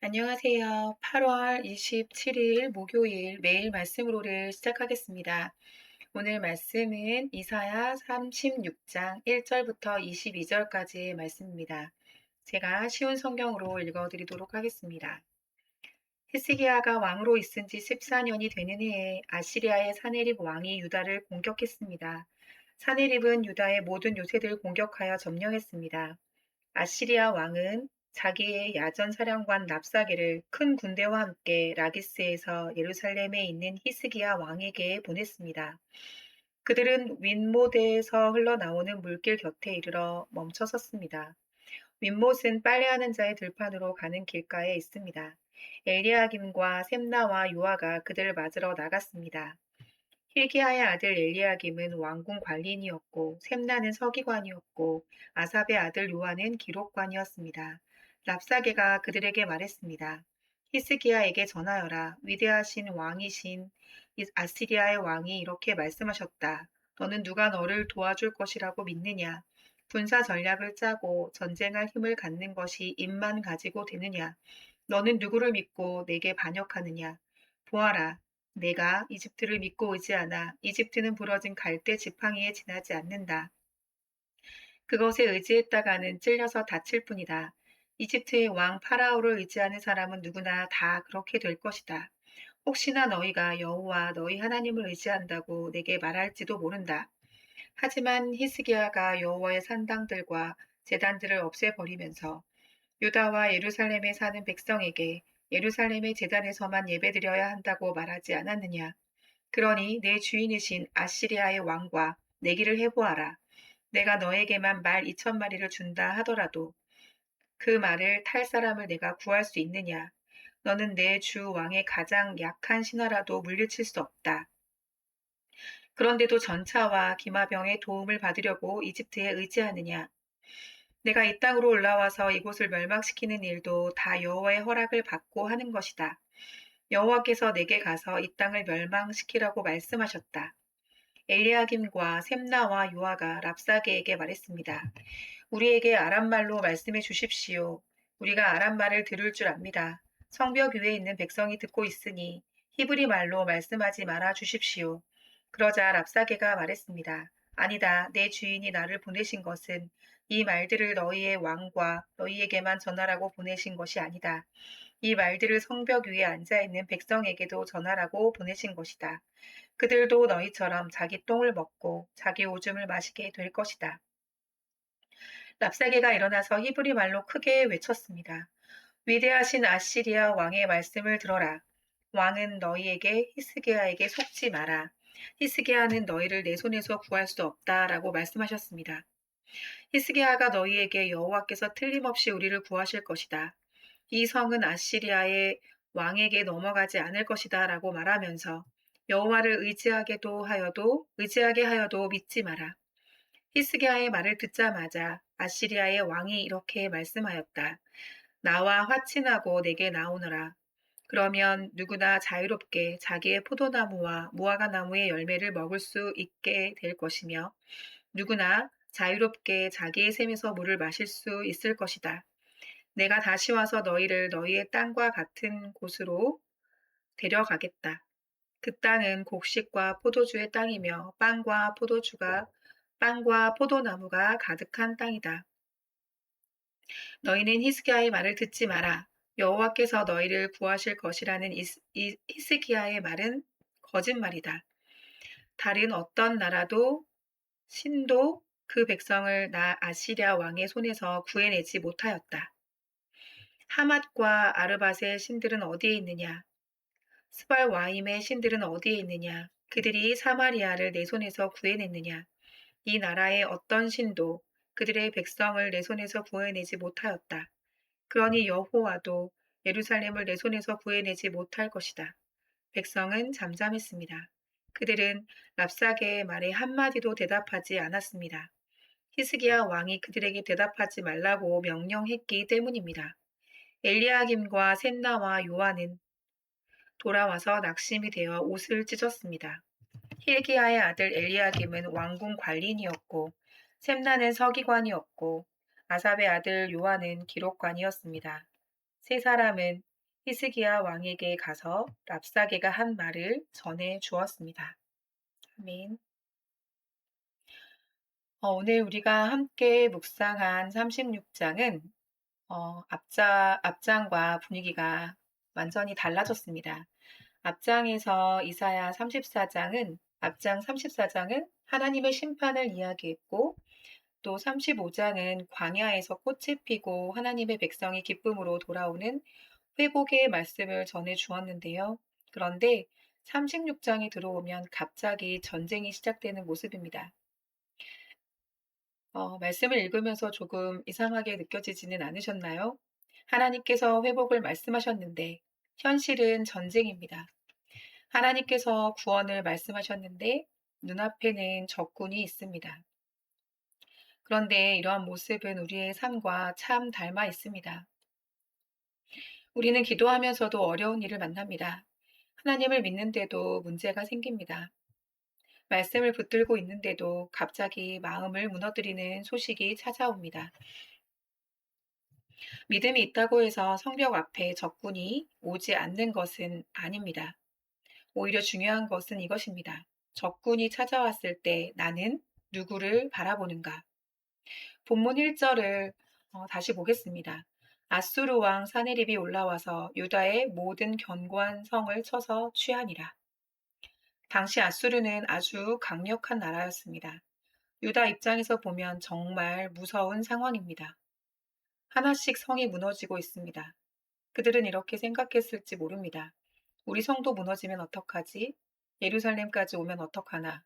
안녕하세요. 8월 27일 목요일 매일 말씀으로를 시작하겠습니다. 오늘 말씀은 이사야 36장 1절부터 22절까지의 말씀입니다. 제가 쉬운 성경으로 읽어드리도록 하겠습니다. 히스기야가 왕으로 있은 지 14년이 되는 해에 아시리아의 사네립 왕이 유다를 공격했습니다. 사네립은 유다의 모든 요새들을 공격하여 점령했습니다. 아시리아 왕은 자기의 야전 사령관 랍사게를 큰 군대와 함께 라기스에서 예루살렘에 있는 히스기야 왕에게 보냈습니다. 그들은 윗못에서 흘러나오는 물길 곁에 이르러 멈춰 섰습니다. 윗못은 빨래하는 자의 들판으로 가는 길가에 있습니다. 엘리야김과 셈나와 요아가 그들을 맞으러 나갔습니다. hil기야의 아들 엘리야김은 왕궁 관리인이었고 셈나는 서기관이었고 아삽의 아들 요한은 기록관이었습니다. 랍사게가 그들에게 말했습니다. 히스기야에게 전하여라. 위대하신 왕이신 아시리아의 왕이 이렇게 말씀하셨다. 너는 누가 너를 도와줄 것이라고 믿느냐? 군사 전략을 짜고 전쟁할 힘을 갖는 것이 입만 가지고 되느냐? 너는 누구를 믿고 내게 반역하느냐? 보아라. 내가 이집트를 믿고 의지하나 이집트는 부러진 갈대 지팡이에 지나지 않는다. 그것에 의지했다가는 찔려서 다칠 뿐이다. 이집트의 왕 파라오를 의지하는 사람은 누구나 다 그렇게 될 것이다. 혹시나 너희가 여호와 너희 하나님을 의지한다고 내게 말할지도 모른다. 하지만 히스기야가 여호와의 산당들과 제단들을 없애버리면서 유다와 예루살렘에 사는 백성에게 예루살렘의 제단에서만 예배드려야 한다고 말하지 않았느냐. 그러니 내 주인이신 아시리아의 왕과 내기를 해보아라. 내가 너에게만 말 2,000마리를 준다 하더라도 그 말을 탈 사람을 내가 구할 수 있느냐. 너는 내 주 왕의 가장 약한 신하라도 물리칠 수 없다. 그런데도 전차와 기마병의 도움을 받으려고 이집트에 의지하느냐. 내가 이 땅으로 올라와서 이곳을 멸망시키는 일도 다 여호와의 허락을 받고 하는 것이다. 여호와께서 내게 가서 이 땅을 멸망시키라고 말씀하셨다. 엘리야김과 셈나와 요아가 랍사게에게 말했습니다. 우리에게 아람말로 말씀해 주십시오. 우리가 아람말을 들을 줄 압니다. 성벽 위에 있는 백성이 듣고 있으니 히브리 말로 말씀하지 말아 주십시오. 그러자 랍사게가 말했습니다. 아니다. 내 주인이 나를 보내신 것은 이 말들을 너희의 왕과 너희에게만 전하라고 보내신 것이 아니다. 이 말들을 성벽 위에 앉아 있는 백성에게도 전하라고 보내신 것이다. 그들도 너희처럼 자기 똥을 먹고 자기 오줌을 마시게 될 것이다. 랍사게가 일어나서 히브리 말로 크게 외쳤습니다. 위대하신 아시리아 왕의 말씀을 들어라. 왕은 너희에게 히스기야에게 속지 마라. 히스기야는 너희를 내 손에서 구할 수 없다라고 말씀하셨습니다. 히스기야가 너희에게 여호와께서 틀림없이 우리를 구하실 것이다. 이 성은 아시리아의 왕에게 넘어가지 않을 것이다라고 말하면서 여호와를 의지하게 하여도 믿지 마라. 히스기야의 말을 듣자마자 아시리아의 왕이 이렇게 말씀하였다. 나와 화친하고 내게 나오너라. 그러면 누구나 자유롭게 자기의 포도나무와 무화과 나무의 열매를 먹을 수 있게 될 것이며 누구나 자유롭게 자기의 샘에서 물을 마실 수 있을 것이다. 내가 다시 와서 너희를 너희의 땅과 같은 곳으로 데려가겠다. 그 땅은 곡식과 포도주의 땅이며 빵과 포도나무가 가득한 땅이다. 너희는 히스기야의 말을 듣지 마라. 여호와께서 너희를 구하실 것이라는 히스기야의 말은 거짓말이다. 다른 어떤 나라도 신도 그 백성을 나 아시리아 왕의 손에서 구해내지 못하였다. 하맛과 아르밧의 신들은 어디에 있느냐? 스발와임의 신들은 어디에 있느냐? 그들이 사마리아를 내 손에서 구해냈느냐? 이 나라의 어떤 신도 그들의 백성을 내 손에서 구해내지 못하였다. 그러니 여호와도 예루살렘을 내 손에서 구해내지 못할 것이다. 백성은 잠잠했습니다. 그들은 랍사게의 말에 한마디도 대답하지 않았습니다. 히스기야 왕이 그들에게 대답하지 말라고 명령했기 때문입니다. 엘리야김과 셈나와 요한은 돌아와서 낙심이 되어 옷을 찢었습니다. hil기야의 아들 엘리야김은 왕궁 관리인이었고 셈나는 서기관이었고 아삽의 아들 요한은 기록관이었습니다. 세 사람은 히스기야 왕에게 가서 랍사게가 한 말을 전해 주었습니다. 아멘. 오늘 우리가 함께 묵상한 36장은 앞장과 분위기가 완전히 달라졌습니다. 앞장 34장은 하나님의 심판을 이야기했고, 또 35장은 광야에서 꽃이 피고 하나님의 백성이 기쁨으로 돌아오는 회복의 말씀을 전해 주었는데요. 그런데 36장이 들어오면 갑자기 전쟁이 시작되는 모습입니다. 말씀을 읽으면서 조금 이상하게 느껴지지는 않으셨나요? 하나님께서 회복을 말씀하셨는데 현실은 전쟁입니다. 하나님께서 구원을 말씀하셨는데 눈앞에는 적군이 있습니다. 그런데 이러한 모습은 우리의 삶과 참 닮아 있습니다. 우리는 기도하면서도 어려운 일을 만납니다. 하나님을 믿는데도 문제가 생깁니다. 말씀을 붙들고 있는데도 갑자기 마음을 무너뜨리는 소식이 찾아옵니다. 믿음이 있다고 해서 성벽 앞에 적군이 오지 않는 것은 아닙니다. 오히려 중요한 것은 이것입니다. 적군이 찾아왔을 때 나는 누구를 바라보는가? 본문 1절을 다시 보겠습니다. 아수르 왕 사네립이 올라와서 유다의 모든 견고한 성을 쳐서 취하니라. 당시 아수르는 아주 강력한 나라였습니다. 유다 입장에서 보면 정말 무서운 상황입니다. 하나씩 성이 무너지고 있습니다. 그들은 이렇게 생각했을지 모릅니다. 우리 성도 무너지면 어떡하지? 예루살렘까지 오면 어떡하나?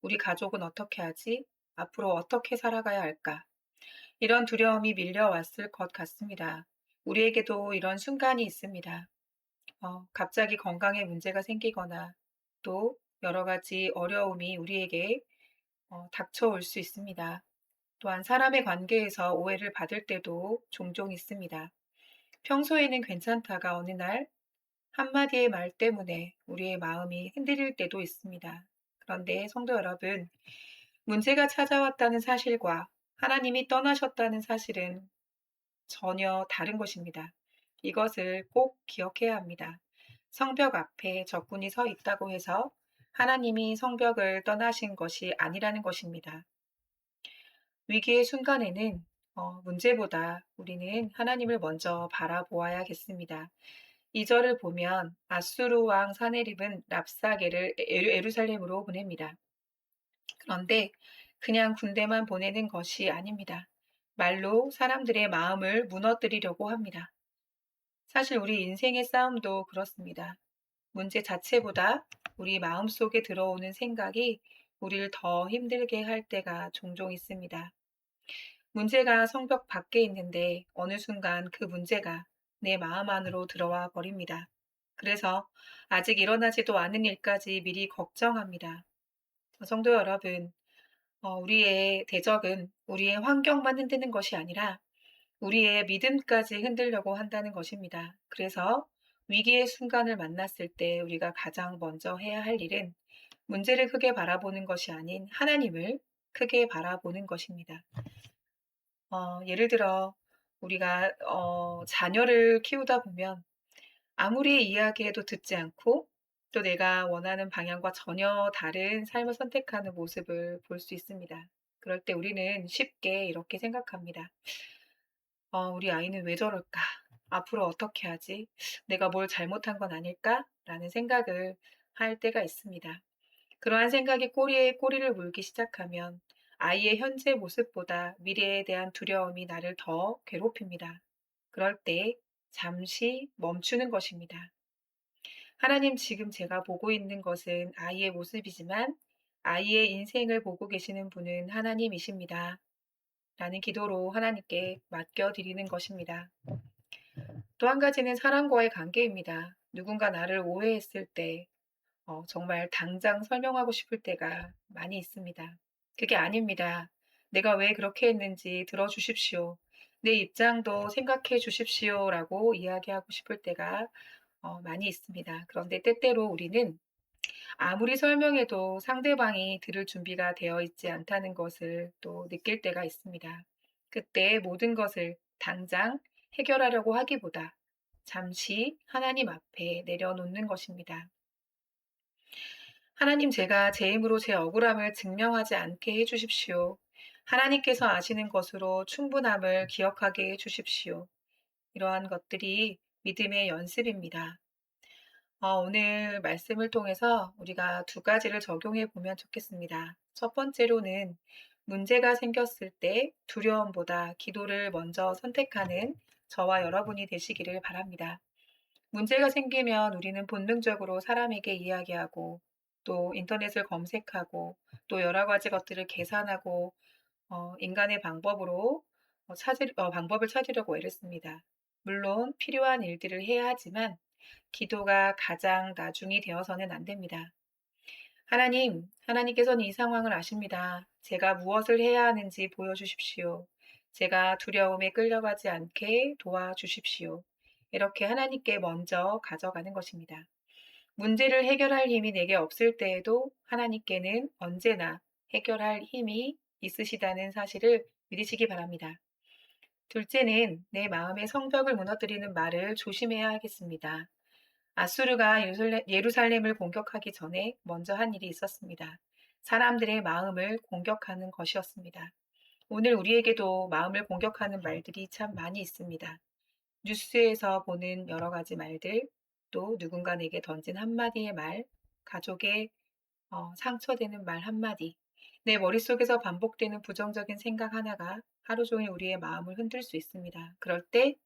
우리 가족은 어떻게 하지? 앞으로 어떻게 살아가야 할까? 이런 두려움이 밀려왔을 것 같습니다. 우리에게도 이런 순간이 있습니다. 갑자기 건강에 문제가 생기거나 또 여러 가지 어려움이 우리에게 닥쳐올 수 있습니다. 또한 사람의 관계에서 오해를 받을 때도 종종 있습니다. 평소에는 괜찮다가 어느 날 한마디의 말 때문에 우리의 마음이 흔들릴 때도 있습니다. 그런데 성도 여러분, 문제가 찾아왔다는 사실과 하나님이 떠나셨다는 사실은 전혀 다른 것입니다. 이것을 꼭 기억해야 합니다. 성벽 앞에 적군이 서 있다고 해서 하나님이 성벽을 떠나신 것이 아니라는 것입니다. 위기의 순간에는 문제보다 우리는 하나님을 먼저 바라보아야겠습니다. 2절을 보면 아수르 왕 사네립은 랍사게를 예루살렘으로 보냅니다. 그런데 그냥 군대만 보내는 것이 아닙니다. 말로 사람들의 마음을 무너뜨리려고 합니다. 사실 우리 인생의 싸움도 그렇습니다. 문제 자체보다 우리 마음속에 들어오는 생각이 우리를 더 힘들게 할 때가 종종 있습니다. 문제가 성벽 밖에 있는데 어느 순간 그 문제가 내 마음 안으로 들어와 버립니다. 그래서 아직 일어나지도 않은 일까지 미리 걱정합니다. 성도 여러분, 우리의 대적은 우리의 환경만 흔드는 것이 아니라 우리의 믿음까지 흔들려고 한다는 것입니다. 그래서 위기의 순간을 만났을 때 우리가 가장 먼저 해야 할 일은 문제를 크게 바라보는 것이 아닌 하나님을 크게 바라보는 것입니다. 예를 들어 우리가 자녀를 키우다 보면 아무리 이야기해도 듣지 않고 또 내가 원하는 방향과 전혀 다른 삶을 선택하는 모습을 볼 수 있습니다. 그럴 때 우리는 쉽게 이렇게 생각합니다. 우리 아이는 왜 저럴까? 앞으로 어떻게 하지? 내가 뭘 잘못한 건 아닐까? 라는 생각을 할 때가 있습니다. 그러한 생각이 꼬리에 꼬리를 물기 시작하면 아이의 현재 모습보다 미래에 대한 두려움이 나를 더 괴롭힙니다. 그럴 때 잠시 멈추는 것입니다. 하나님, 지금 제가 보고 있는 것은 아이의 모습이지만 아이의 인생을 보고 계시는 분은 하나님이십니다. 라는 기도로 하나님께 맡겨드리는 것입니다. 또 한 가지는 사람과의 관계입니다. 누군가 나를 오해했을 때 정말 당장 설명하고 싶을 때가 많이 있습니다. 그게 아닙니다. 내가 왜 그렇게 했는지 들어주십시오. 내 입장도 생각해 주십시오. 라고 이야기하고 싶을 때가 많이 있습니다. 그런데 때때로 우리는 아무리 설명해도 상대방이 들을 준비가 되어 있지 않다는 것을 또 느낄 때가 있습니다. 그때 모든 것을 당장 해결하려고 하기보다 잠시 하나님 앞에 내려놓는 것입니다. 하나님, 제가 제 힘으로 제 억울함을 증명하지 않게 해주십시오. 하나님께서 아시는 것으로 충분함을 기억하게 해주십시오. 이러한 것들이 믿음의 연습입니다. 오늘 말씀을 통해서 우리가 두 가지를 적용해 보면 좋겠습니다. 첫 번째로는 문제가 생겼을 때 두려움보다 기도를 먼저 선택하는 저와 여러분이 되시기를 바랍니다. 문제가 생기면 우리는 본능적으로 사람에게 이야기하고 또 인터넷을 검색하고 또 여러 가지 것들을 계산하고 인간의 방법으로 방법을 찾으려고 애를 씁니다. 물론 필요한 일들을 해야 하지만 기도가 가장 나중이 되어서는 안 됩니다. 하나님께서는 이 상황을 아십니다. 제가 무엇을 해야 하는지 보여주십시오. 제가 두려움에 끌려가지 않게 도와주십시오. 이렇게 하나님께 먼저 가져가는 것입니다. 문제를 해결할 힘이 내게 없을 때에도 하나님께는 언제나 해결할 힘이 있으시다는 사실을 믿으시기 바랍니다. 둘째는 내 마음의 성벽을 무너뜨리는 말을 조심해야 하겠습니다. 아수르가 예루살렘을 공격하기 전에 먼저 한 일이 있었습니다. 사람들의 마음을 공격하는 것이었습니다. 오늘 우리에게도 마음을 공격하는 말들이 참 많이 있습니다. 뉴스에서 보는 여러 가지 말들, 또 누군가 내게 던진 한마디의 말, 가족의 상처되는 말 한마디, 내 머릿속에서 반복되는 부정적인 생각 하나가 하루 종일 우리의 마음을 흔들 수 있습니다. 그럴 때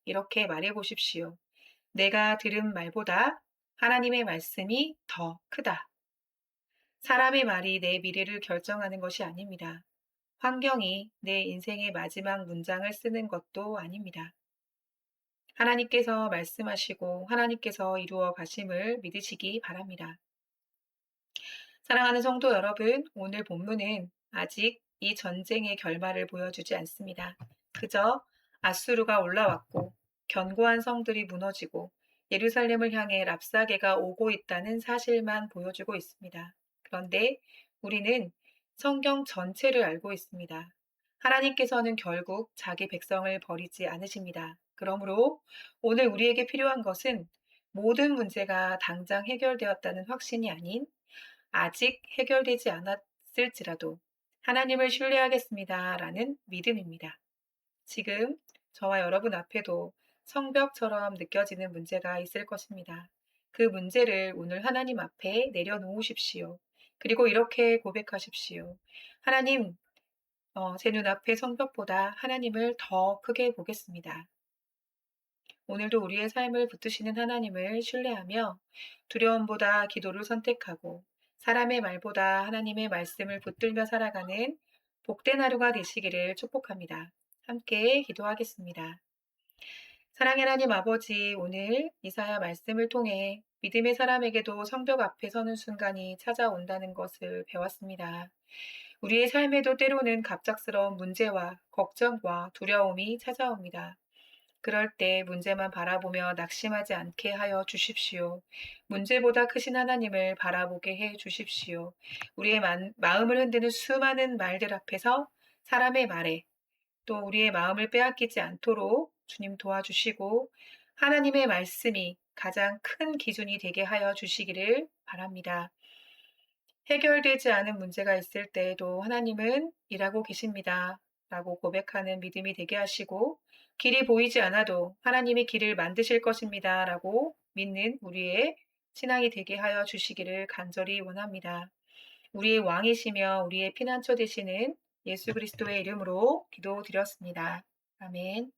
이렇게 말해 보십시오. 내가 들은 말보다 하나님의 말씀이 더 크다. 사람의 말이 내 미래를 결정하는 것이 아닙니다. 환경이 내 인생의 마지막 문장을 쓰는 것도 아닙니다. 하나님께서 말씀하시고 하나님께서 이루어 가심을 믿으시기 바랍니다. 사랑하는 성도 여러분, 오늘 본문은 아직 이 전쟁의 결말을 보여주지 않습니다. 그저 아수르가 올라왔고 견고한 성들이 무너지고 예루살렘을 향해 랍사게가 오고 있다는 사실만 보여주고 있습니다. 그런데 우리는 성경 전체를 알고 있습니다. 하나님께서는 결국 자기 백성을 버리지 않으십니다. 그러므로 오늘 우리에게 필요한 것은 모든 문제가 당장 해결되었다는 확신이 아닌 아직 해결되지 않았을지라도 하나님을 신뢰하겠습니다. 라는 믿음입니다. 지금 저와 여러분 앞에도 성벽처럼 느껴지는 문제가 있을 것입니다. 그 문제를 오늘 하나님 앞에 내려놓으십시오. 그리고 이렇게 고백하십시오. 하나님, 제 눈앞의 성벽보다 하나님을 더 크게 보겠습니다. 오늘도 우리의 삶을 붙드시는 하나님을 신뢰하며 두려움보다 기도를 선택하고 사람의 말보다 하나님의 말씀을 붙들며 살아가는 복된 하루가 되시기를 축복합니다. 함께 기도하겠습니다. 사랑의 하나님 아버지, 오늘 이사야 말씀을 통해 믿음의 사람에게도 성벽 앞에 서는 순간이 찾아온다는 것을 배웠습니다. 우리의 삶에도 때로는 갑작스러운 문제와 걱정과 두려움이 찾아옵니다. 그럴 때 문제만 바라보며 낙심하지 않게 하여 주십시오. 문제보다 크신 하나님을 바라보게 해 주십시오. 우리의 마음을 흔드는 수많은 말들 앞에서 사람의 말에 또 우리의 마음을 빼앗기지 않도록 주님 도와주시고 하나님의 말씀이 가장 큰 기준이 되게 하여 주시기를 바랍니다. 해결되지 않은 문제가 있을 때에도 하나님은 일하고 계십니다. 라고 고백하는 믿음이 되게 하시고 길이 보이지 않아도 하나님이 길을 만드실 것입니다. 라고 믿는 우리의 신앙이 되게 하여 주시기를 간절히 원합니다. 우리의 왕이시며 우리의 피난처 되시는 예수 그리스도의 이름으로 기도드렸습니다. 아멘.